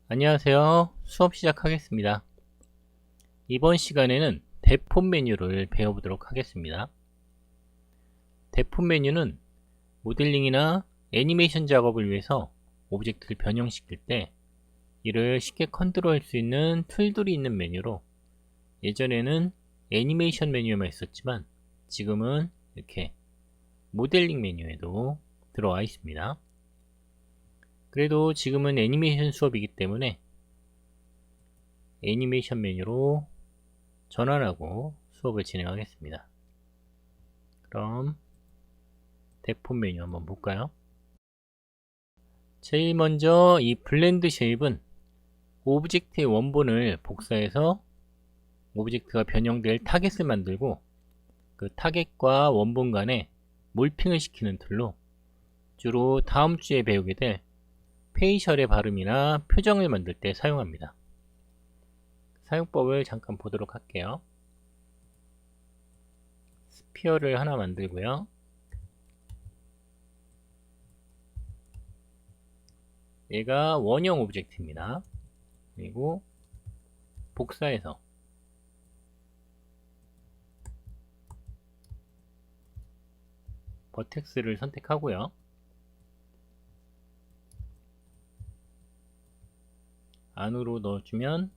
안녕하세요. 수업 시작하겠습니다. 이번 시간에는 대폰 메뉴를 배워보도록 하겠습니다. 대폰 메뉴는 모델링이나 애니메이션 작업을 위해서 오브젝트를 변형시킬 때 이를 쉽게 컨트롤할 수 있는 툴들이 있는 메뉴로, 예전에는 애니메이션 메뉴에만 있었지만 지금은 이렇게 모델링 메뉴에도 들어와 있습니다. 그래도 지금은 애니메이션 수업이기 때문에 애니메이션 메뉴로 전환하고 수업을 진행하겠습니다. 그럼 대폰 메뉴 한번 볼까요? 제일 먼저 이 블렌드 쉐입은 오브젝트의 원본을 복사해서 오브젝트가 변형될 타겟을 만들고, 그 타겟과 원본 간에 몰핑을 시키는 툴로 주로 다음 주에 배우게 될 페이셜의 발음이나 표정을 만들 때 사용합니다. 사용법을 잠깐 보도록 할게요. 스피어를 하나 만들고요. 얘가 원형 오브젝트입니다. 그리고 복사해서 버텍스를 선택하고요. 안으로 넣어주면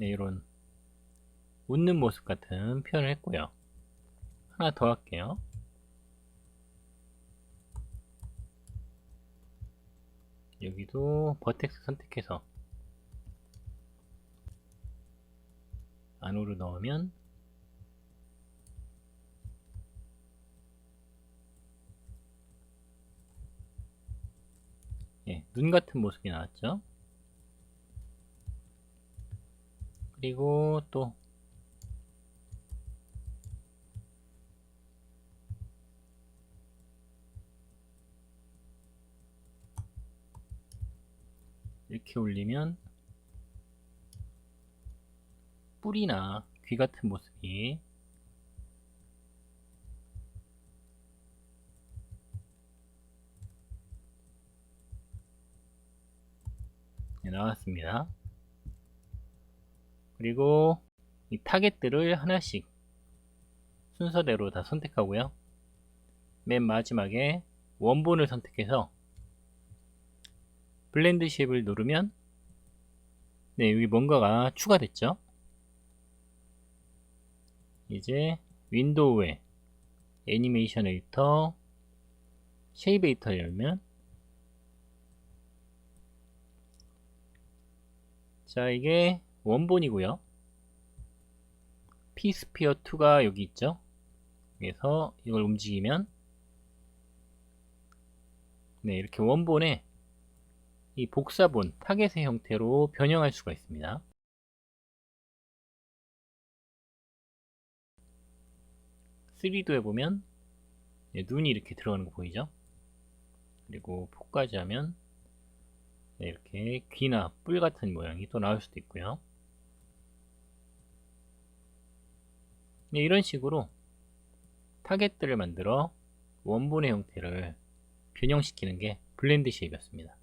이런 웃는 모습 같은 표현을 했고요. 하나 더 할게요. 여기도 버텍스 선택해서 안으로 넣으면 눈 같은 모습이 나왔죠. 그리고 또 이렇게 올리면 뿔이나 귀 같은 모습이 나왔습니다. 그리고 이 타겟들을 하나씩 순서대로 다 선택하고요. 맨 마지막에 원본을 선택해서 블렌드 쉐입을 누르면 여기 뭔가가 추가됐죠. 이제 윈도우에 애니메이션 에디터, 쉐입 에디터를 열면, 자, 이게 원본이고요. P스피어 2가 여기 있죠. 그래서 이걸 움직이면 이렇게 원본에 이 복사본 타겟의 형태로 변형할 수가 있습니다. 3D 해보면 눈이 이렇게 들어가는 거 보이죠? 그리고 4까지 하면 이렇게 귀나 뿔 같은 모양이 또 나올 수도 있고요. 이런 식으로 타겟들을 만들어 원본의 형태를 변형시키는 게 블렌드 쉐입이었습니다.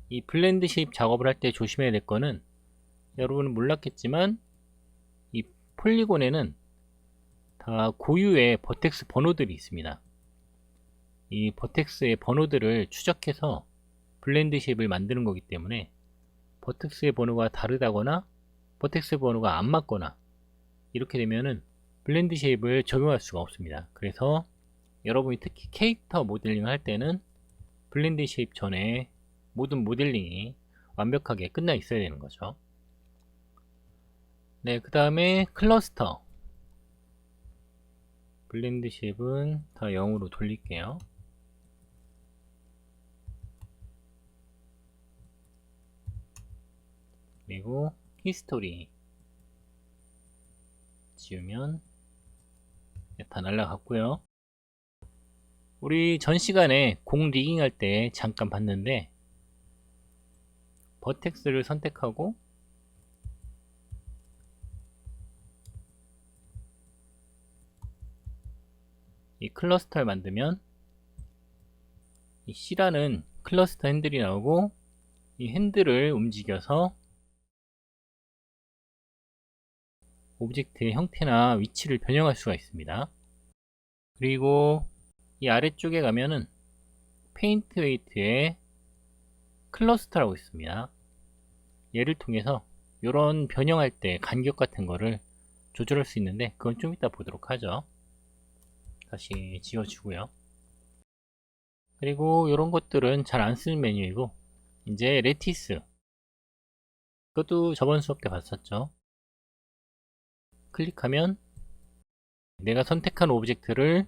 이 블렌드 쉐입 작업을 할 때 조심해야 될 거는, 여러분은 몰랐겠지만 이 폴리곤에는 다 고유의 버텍스 번호들이 있습니다. 이 버텍스의 번호들을 추적해서 블렌드 쉐입을 만드는 거기 때문에 버텍스의 번호가 다르다거나 버텍스의 번호가 안 맞거나 이렇게 되면은 블렌드 쉐입을 적용할 수가 없습니다. 그래서 여러분이 특히 캐릭터 모델링을 할 때는 블렌드 쉐입 전에 모든 모델링이 완벽하게 끝나 있어야 되는 거죠. 그 다음에 클러스터, 블렌드 쉐입은 다 0으로 돌릴게요. 그리고 히스토리 지우면 다 날라갔고요. 우리 전 시간에 공 리깅 할 때 잠깐 봤는데, 버텍스를 선택하고 이 클러스터를 만들면 이 C라는 클러스터 핸들이 나오고, 이 핸들을 움직여서 오브젝트의 형태나 위치를 변형할 수가 있습니다. 그리고 이 아래쪽에 가면은 페인트 웨이트의 클러스터라고 있습니다. 얘를 통해서 이런 변형할 때 간격 같은 거를 조절할 수 있는데, 그건 좀 이따 보도록 하죠. 다시 지워주고요. 그리고 이런 것들은 잘 안 쓰는 메뉴이고, 이제 레티스, 그것도 저번 수업 때 봤었죠. 클릭하면 내가 선택한 오브젝트를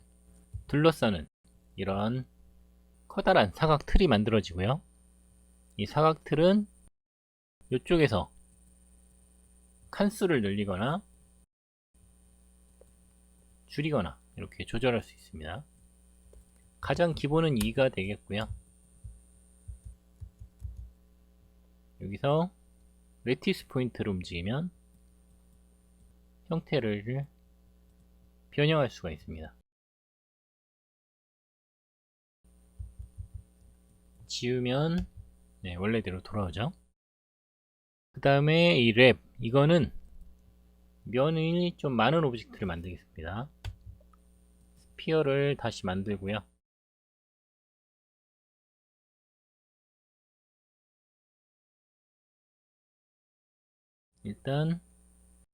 둘러싸는 이런 커다란 사각 틀이 만들어지고요. 이 사각 틀은 이쪽에서 칸수를 늘리거나 줄이거나 이렇게 조절할 수 있습니다. 가장 기본은 2가 되겠고요. 여기서 레티스 포인트를 움직이면 형태를 변형할 수가 있습니다. 지우면 원래대로 돌아오죠. 그 다음에 이 랩, 이거는 면이 좀 많은 오브젝트를 만들겠습니다. 스피어를 다시 만들고요. 일단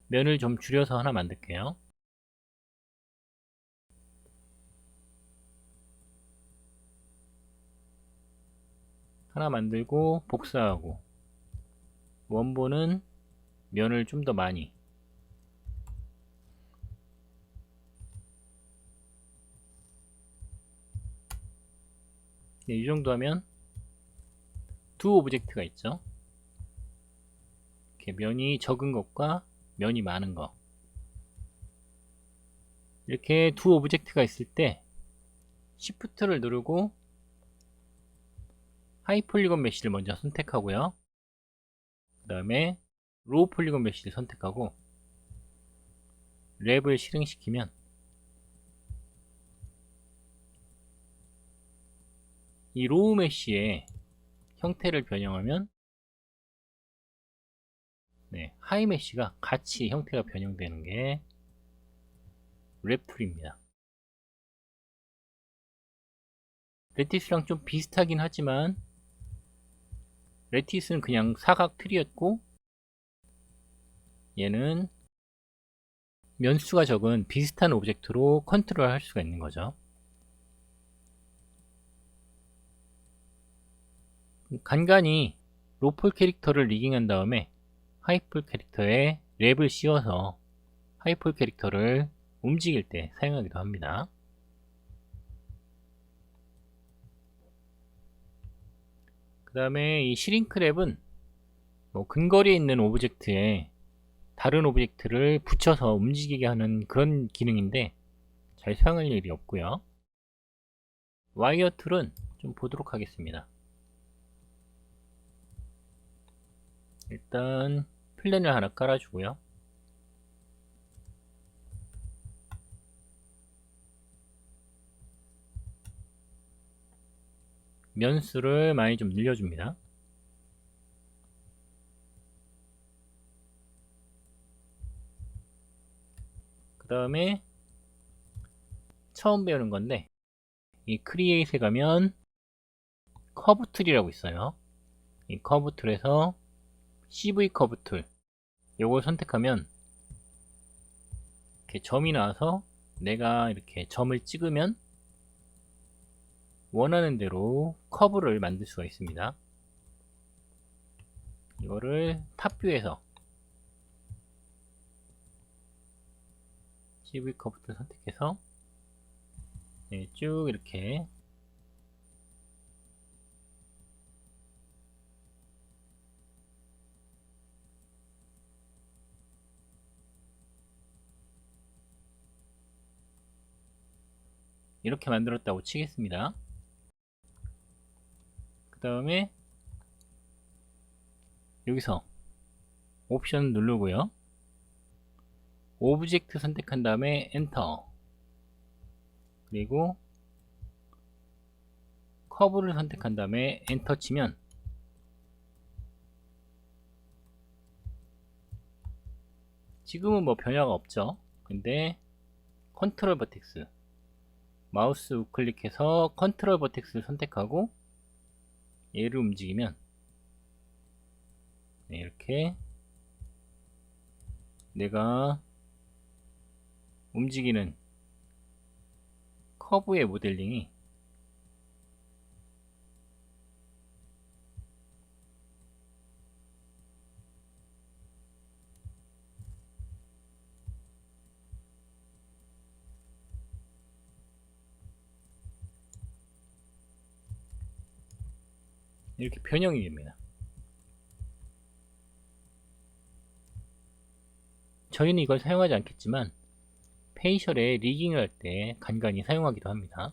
면을 좀 줄여서 하나 만들게요. 하나 만들고 복사하고, 원본은 면을 좀 더 많이, 이 정도 하면 두 오브젝트가 있죠. 이렇게 면이 적은 것과 면이 많은 것, 이렇게 두 오브젝트가 있을 때 Shift를 누르고 하이 폴리곤 메쉬를 먼저 선택하고요. 그 다음에 로우 폴리곤 메쉬를 선택하고 랩을 실행시키면 이 로우 메쉬의 형태를 변형하면 하이 메쉬가 같이 형태가 변형되는 게 랩 툴입니다. 레티스랑 좀 비슷하긴 하지만 레티스는 그냥 사각 틀이었고, 얘는 면수가 적은 비슷한 오브젝트로 컨트롤 할 수가 있는 거죠. 간간히 로폴 캐릭터를 리깅한 다음에 하이폴 캐릭터에 랩을 씌워서 하이폴 캐릭터를 움직일 때 사용하기도 합니다. 그 다음에 이 시링크 랩은 근거리에 있는 오브젝트에 다른 오브젝트를 붙여서 움직이게 하는 그런 기능인데 잘 사용할 일이 없고요. 와이어 툴은 좀 보도록 하겠습니다. 일단 플랜을 하나 깔아주고요. 면수를 많이 좀 늘려줍니다. 그 다음에 처음 배우는 건데, 이 크리에이트에 가면 커브 툴이라고 있어요. 이 커브 툴에서 CV 커브 툴, 요걸 선택하면 이렇게 점이 나와서 내가 이렇게 점을 찍으면 원하는 대로 커브를 만들 수가 있습니다. 이거를 탑뷰에서 CV 커브 툴 선택해서 쭉 이렇게 이렇게 만들었다고 치겠습니다. 그 다음에 여기서 옵션 누르고요. 오브젝트 선택한 다음에 엔터. 그리고 커브를 선택한 다음에 엔터 치면 지금은 뭐 변화가 없죠. 근데 컨트롤 버텍스, 마우스 우클릭해서 컨트롤 버텍스를 선택하고 얘를 움직이면 이렇게 내가 움직이는 커브의 모델링이 이렇게 변형이 됩니다. 저희는 이걸 사용하지 않겠지만 페이셜에 리깅을 할 때 간간히 사용하기도 합니다.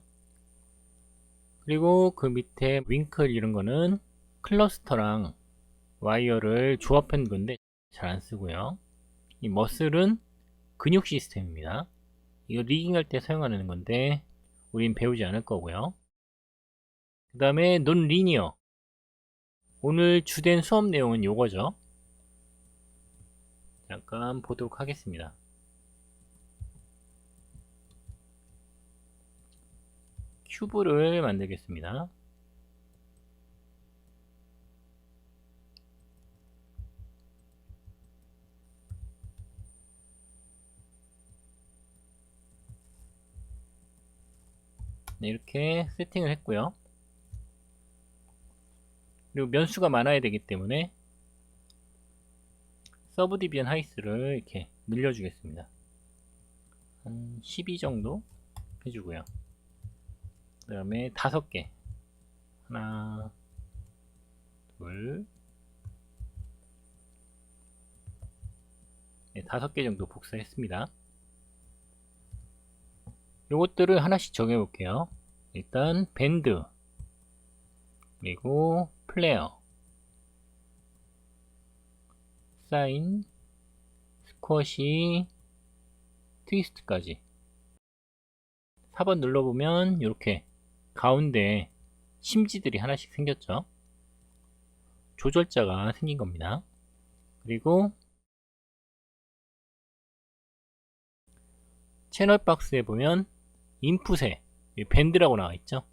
그리고 그 밑에 윙클 이런 거는 클러스터랑 와이어를 조합한 건데 잘 안 쓰고요. 이 머슬은 근육 시스템입니다. 이거 리깅 할 때 사용하는 건데 우린 배우지 않을 거고요. 그 다음에 논 리니어, 오늘 주된 수업 내용은 요거죠. 잠깐 보도록 하겠습니다. 큐브를 만들겠습니다. 네, 이렇게 세팅을 했고요. 그리고 면수가 많아야 되기 때문에 서브 디비전 하이스를 이렇게 늘려주겠습니다. 한 12 정도 해주고요. 그 다음에 5개, 하나, 둘, 네, 5개 정도 복사했습니다. 요것들을 하나씩 정해 볼게요. 일단 밴드, 그리고 플레어, 사인, 스쿼시, 트위스트까지 4번 눌러보면 이렇게 가운데 심지들이 하나씩 생겼죠. 조절자가 생긴 겁니다. 그리고 채널 박스에 보면 인풋에 밴드라고 나와 있죠.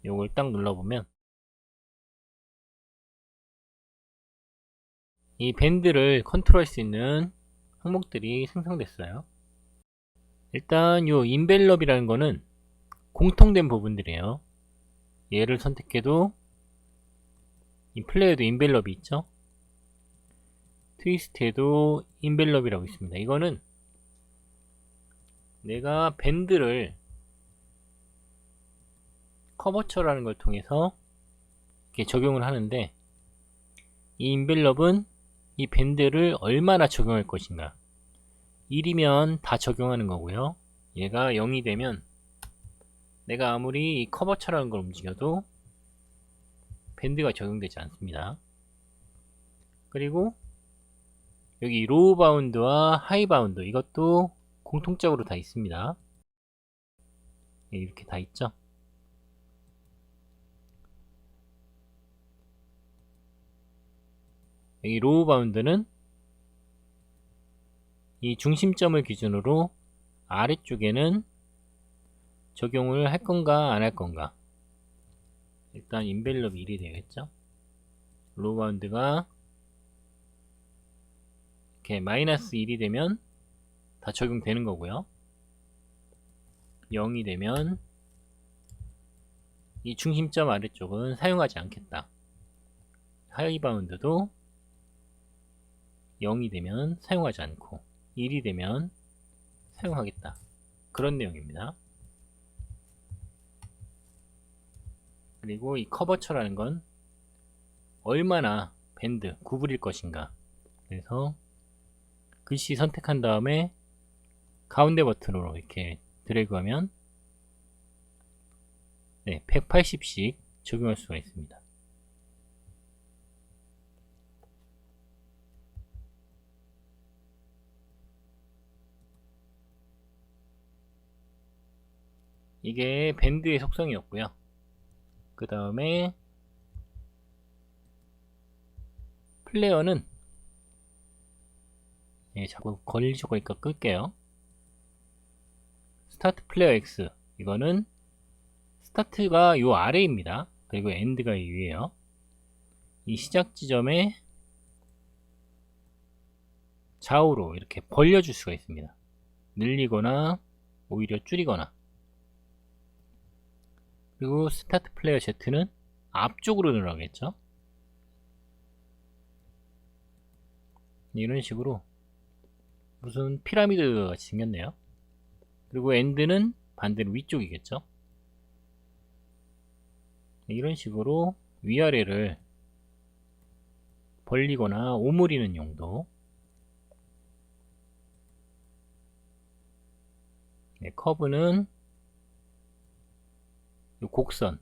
요걸 딱 눌러보면 이 밴드를 컨트롤할 수 있는 항목들이 생성됐어요. 일단 요 인벨롭이라는 거는 공통된 부분들이에요. 얘를 선택해도 이 플레이어도 인벨롭이 있죠. 트위스트에도 인벨롭이라고 있습니다. 이거는 내가 밴드를 커버처라는 걸 통해서 이렇게 적용을 하는데 이 인벨롭은 이 밴드를 얼마나 적용할 것인가. 1이면 다 적용하는 거고요. 얘가 0이 되면 내가 아무리 이 커버처라는 걸 움직여도 밴드가 적용되지 않습니다. 그리고 여기 로우 바운드와 하이 바운드, 이것도 공통적으로 다 있습니다. 이렇게 다 있죠. 여기 로우 바운드는 이 중심점을 기준으로 아래쪽에는 적용을 할 건가 안 할 건가. 일단 인벨롭 1이 되겠죠. 로우 바운드가 이렇게 마이너스 1이 되면 다 적용되는 거고요. 0이 되면 이 중심점 아래쪽은 사용하지 않겠다. 하이 바운드도 0이 되면 사용하지 않고 1이 되면 사용하겠다. 그런 내용입니다. 그리고 이 커버처라는 건 얼마나 밴드 구부릴 것인가. 그래서 글씨 선택한 다음에 가운데 버튼으로 이렇게 드래그하면 180씩 적용할 수가 있습니다. 이게 밴드의 속성이었고요. 그 다음에 플레이어는 자꾸 걸리죠. 그러니까 끌게요. 스타트 플레이어 X, 이거는 스타트가 요 아래입니다. 그리고 엔드가 이 위에요. 이 시작 지점에 좌우로 이렇게 벌려줄 수가 있습니다. 늘리거나 오히려 줄이거나. 그리고 스타트 플레이어 Z는 앞쪽으로 늘어나겠죠. 이런 식으로 무슨 피라미드 같이 생겼네요. 그리고 엔드는 반대로 위쪽이겠죠. 이런 식으로 위아래를 벌리거나 오므리는 용도. 커브는 곡선,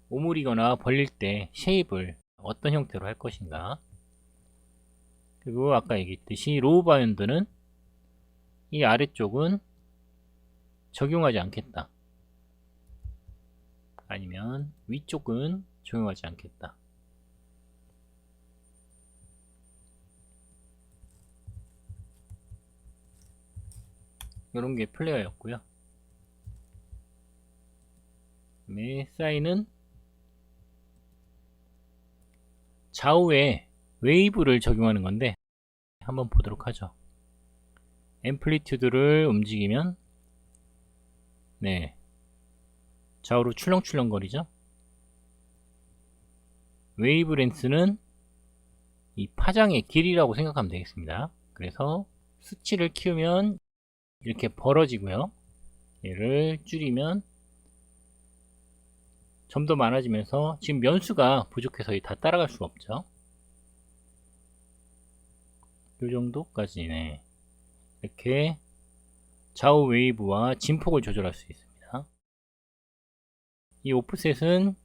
오므리거나 벌릴 때 쉐입을 어떤 형태로 할 것인가. 그리고 아까 얘기했듯이 로우 바운드는 이 아래쪽은 적용하지 않겠다, 아니면 위쪽은 적용하지 않겠다. 이런 게 플레이어였고요. 그다음에 사인은 좌우에 웨이브를 적용하는 건데 한번 보도록 하죠. 앰플리튜드를 움직이면 좌우로 출렁출렁 거리죠. 웨이브 렌스는 이 파장의 길이라고 생각하면 되겠습니다. 그래서 수치를 키우면 이렇게 벌어지고요. 얘를 줄이면 좀 더 많아지면서, 지금 면수가 부족해서 다 따라갈 수가 없죠. 이 정도까지네. 이렇게 좌우 웨이브와 진폭을 조절할 수 있습니다. 이 오프셋은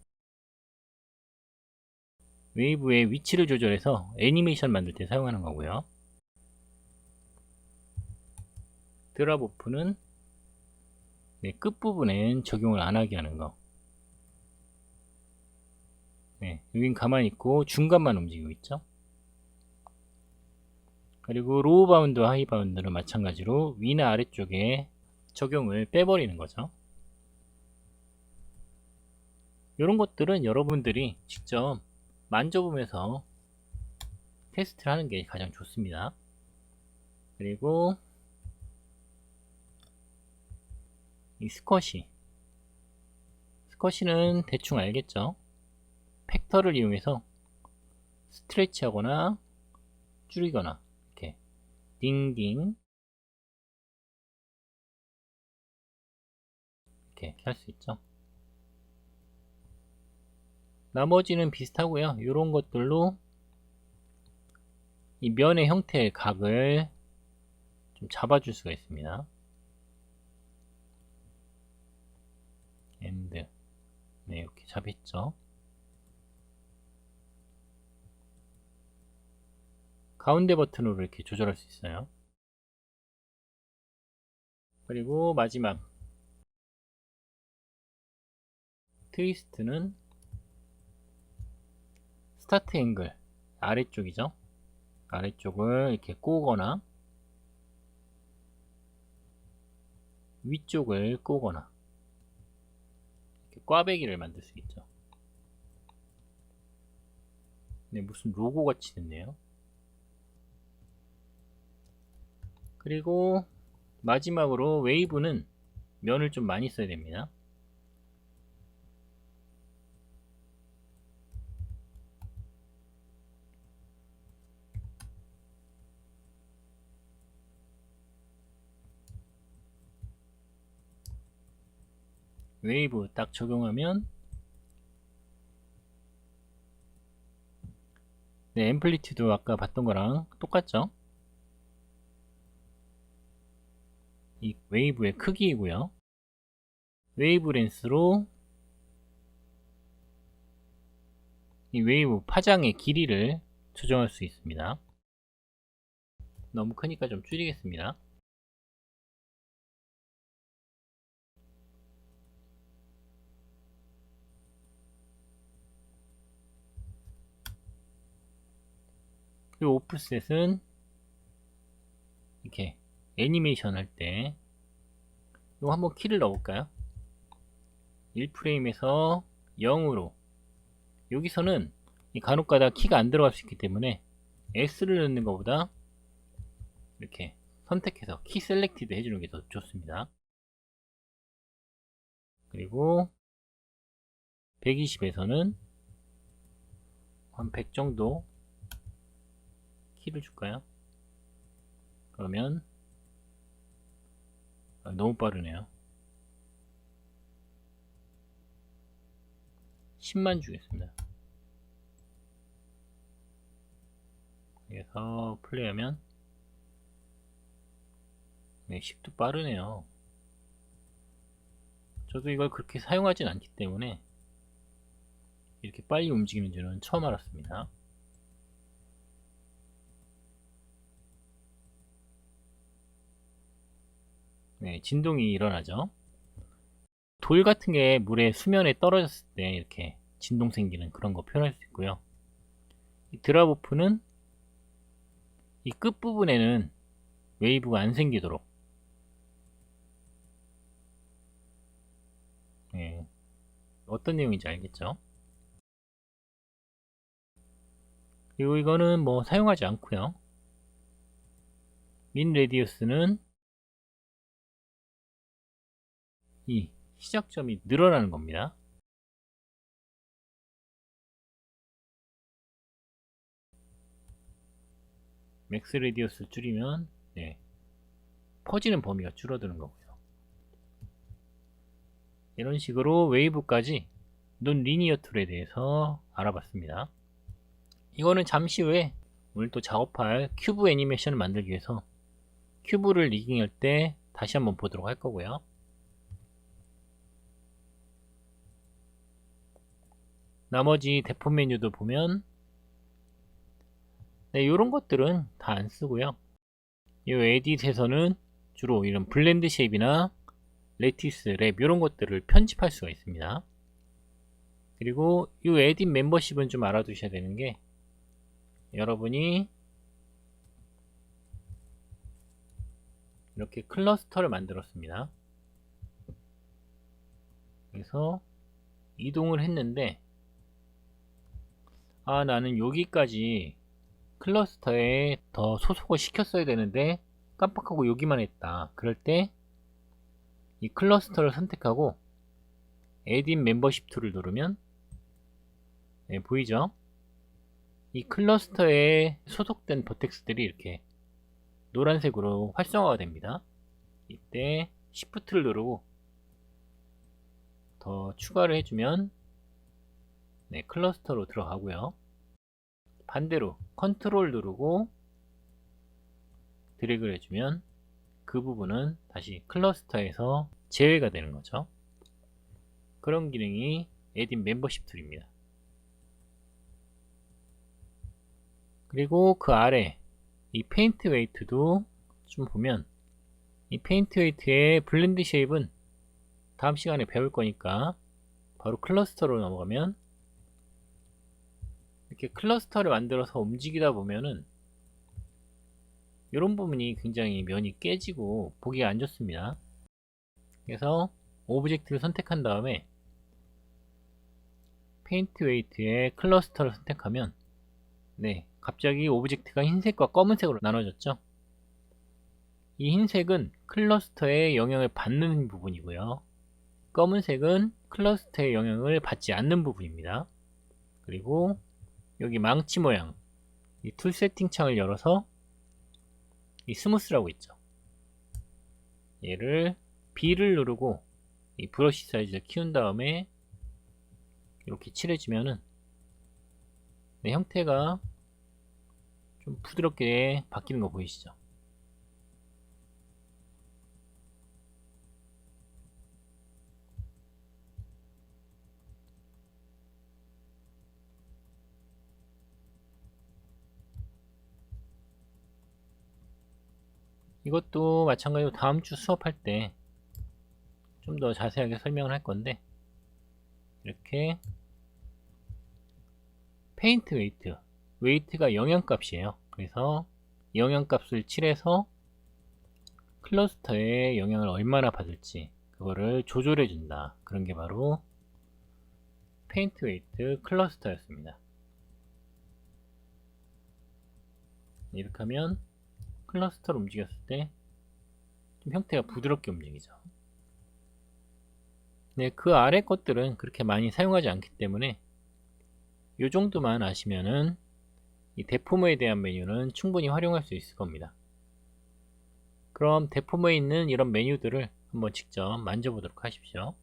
웨이브의 위치를 조절해서 애니메이션 만들 때 사용하는 거고요. 드랍 오프는 끝부분엔 적용을 안 하게 하는 거. 여긴 가만히 있고 중간만 움직이고 있죠. 그리고 로우 바운드와 하이 바운드는 마찬가지로 위나 아래쪽에 적용을 빼버리는 거죠. 이런 것들은 여러분들이 직접 만져보면서 테스트를 하는 게 가장 좋습니다. 그리고 이 스쿼시는 대충 알겠죠. 팩터를 이용해서 스트레치 하거나 줄이거나 이렇게 딩딩 이렇게 할 수 있죠. 나머지는 비슷하고요. 이런 것들로 이 면의 형태의 각을 좀 잡아줄 수가 있습니다. 엔드, 이렇게 잡았죠. 가운데 버튼으로 이렇게 조절할 수 있어요. 그리고 마지막 트위스트는 스타트 앵글 아래쪽이죠. 아래쪽을 이렇게 꼬거나 위쪽을 꼬거나 이렇게 꽈배기를 만들 수 있죠. 무슨 로고 같이 됐네요. 그리고 마지막으로 웨이브는 면을 좀 많이 써야 됩니다. 웨이브 딱 적용하면 앰플리튜드 아까 봤던 거랑 똑같죠. 이 웨이브의 크기이고요. 웨이브 렌스로 이 웨이브 파장의 길이를 조정할 수 있습니다. 너무 크니까 좀 줄이겠습니다. 이 오프셋은 이렇게 애니메이션 할 때 이거 한번 키를 넣어볼까요? 1프레임에서 0으로 여기서는 간혹가다 키가 안 들어갈 수 있기 때문에 S를 넣는 것보다 이렇게 선택해서 키 셀렉티드 해주는 게 더 좋습니다. 그리고 120에서는 한 100 정도 키를 줄까요? 그러면 너무 빠르네요. 10만 주겠습니다. 그래서 플레이하면 네, 10도 빠르네요. 저도 이걸 그렇게 사용하진 않기 때문에 이렇게 빨리 움직이는 줄은 처음 알았습니다. 네, 진동이 일어나죠. 돌 같은 게 물에 수면에 떨어졌을 때 이렇게 진동 생기는 그런 거 표현할 수 있고요. 이 드랍오프는 이 끝부분에는 웨이브가 안 생기도록 네, 어떤 내용인지 알겠죠? 그리고 이거는 뭐 사용하지 않고요. 민 레디우스는 이 시작점이 늘어나는 겁니다. 맥스 레디우스를 줄이면 네, 퍼지는 범위가 줄어드는 거고요. 이런 식으로 웨이브까지 논 리니어 툴에 대해서 알아봤습니다. 이거는 잠시 후에 오늘 또 작업할 큐브 애니메이션을 만들기 위해서 큐브를 리깅할 때 다시 한번 보도록 할 거고요. 나머지 대폰 메뉴도 보면 네, 이런 것들은 다 안 쓰고요. 이 에딧에서는 주로 이런 블렌드 쉐입이나 레티스, 랩 이런 것들을 편집할 수가 있습니다. 그리고 이 에딧 멤버십은 좀 알아두셔야 되는 게 여러분이 이렇게 클러스터를 만들었습니다. 그래서 이동을 했는데 나는 여기까지 클러스터에 더 소속을 시켰어야 되는데 깜빡하고 여기만 했다. 그럴 때 이 클러스터를 선택하고 에딧 멤버십 툴을 누르면 네, 보이죠? 이 클러스터에 소속된 버텍스들이 이렇게 노란색으로 활성화가 됩니다. 이때 Shift를 누르고 더 추가를 해주면 네, 클러스터로 들어가고요. 반대로 컨트롤 누르고 드래그를 해주면 그 부분은 다시 클러스터에서 제외가 되는 거죠. 그런 기능이 에딧 멤버십 툴입니다. 그리고 그 아래 이 페인트 웨이트도 좀 보면 이 페인트 웨이트의 블렌드 쉐입은 다음 시간에 배울 거니까 바로 클러스터로 넘어가면 이렇게 클러스터를 만들어서 움직이다 보면은 이런 부분이 굉장히 면이 깨지고 보기가 안 좋습니다. 그래서 오브젝트를 선택한 다음에 페인트 웨이트의 클러스터를 선택하면 네, 갑자기 오브젝트가 흰색과 검은색으로 나눠졌죠. 이 흰색은 클러스터에 영향을 받는 부분이고요. 검은색은 클러스터에 영향을 받지 않는 부분입니다. 그리고 여기 망치 모양 이 툴 세팅 창을 열어서 이 스무스라고 있죠. 얘를 B를 누르고 이 브러쉬 사이즈를 키운 다음에 이렇게 칠해주면은 네, 형태가 좀 부드럽게 바뀌는 거 보이시죠? 이것도 마찬가지로 다음 주 수업할 때 좀 더 자세하게 설명을 할 건데 이렇게 페인트 웨이트 웨이트가 영향값이에요. 그래서 영향값을 칠해서 클러스터에 영향을 얼마나 받을지 그거를 조절해 준다. 그런 게 바로 페인트 웨이트 클러스터였습니다. 이렇게 하면 클러스터를 움직였을 때 좀 형태가 부드럽게 움직이죠. 네, 그 아래 것들은 그렇게 많이 사용하지 않기 때문에 이 정도만 아시면은 이 데포머에 대한 메뉴는 충분히 활용할 수 있을 겁니다. 그럼 데포머에 있는 이런 메뉴들을 한번 직접 만져보도록 하십시오.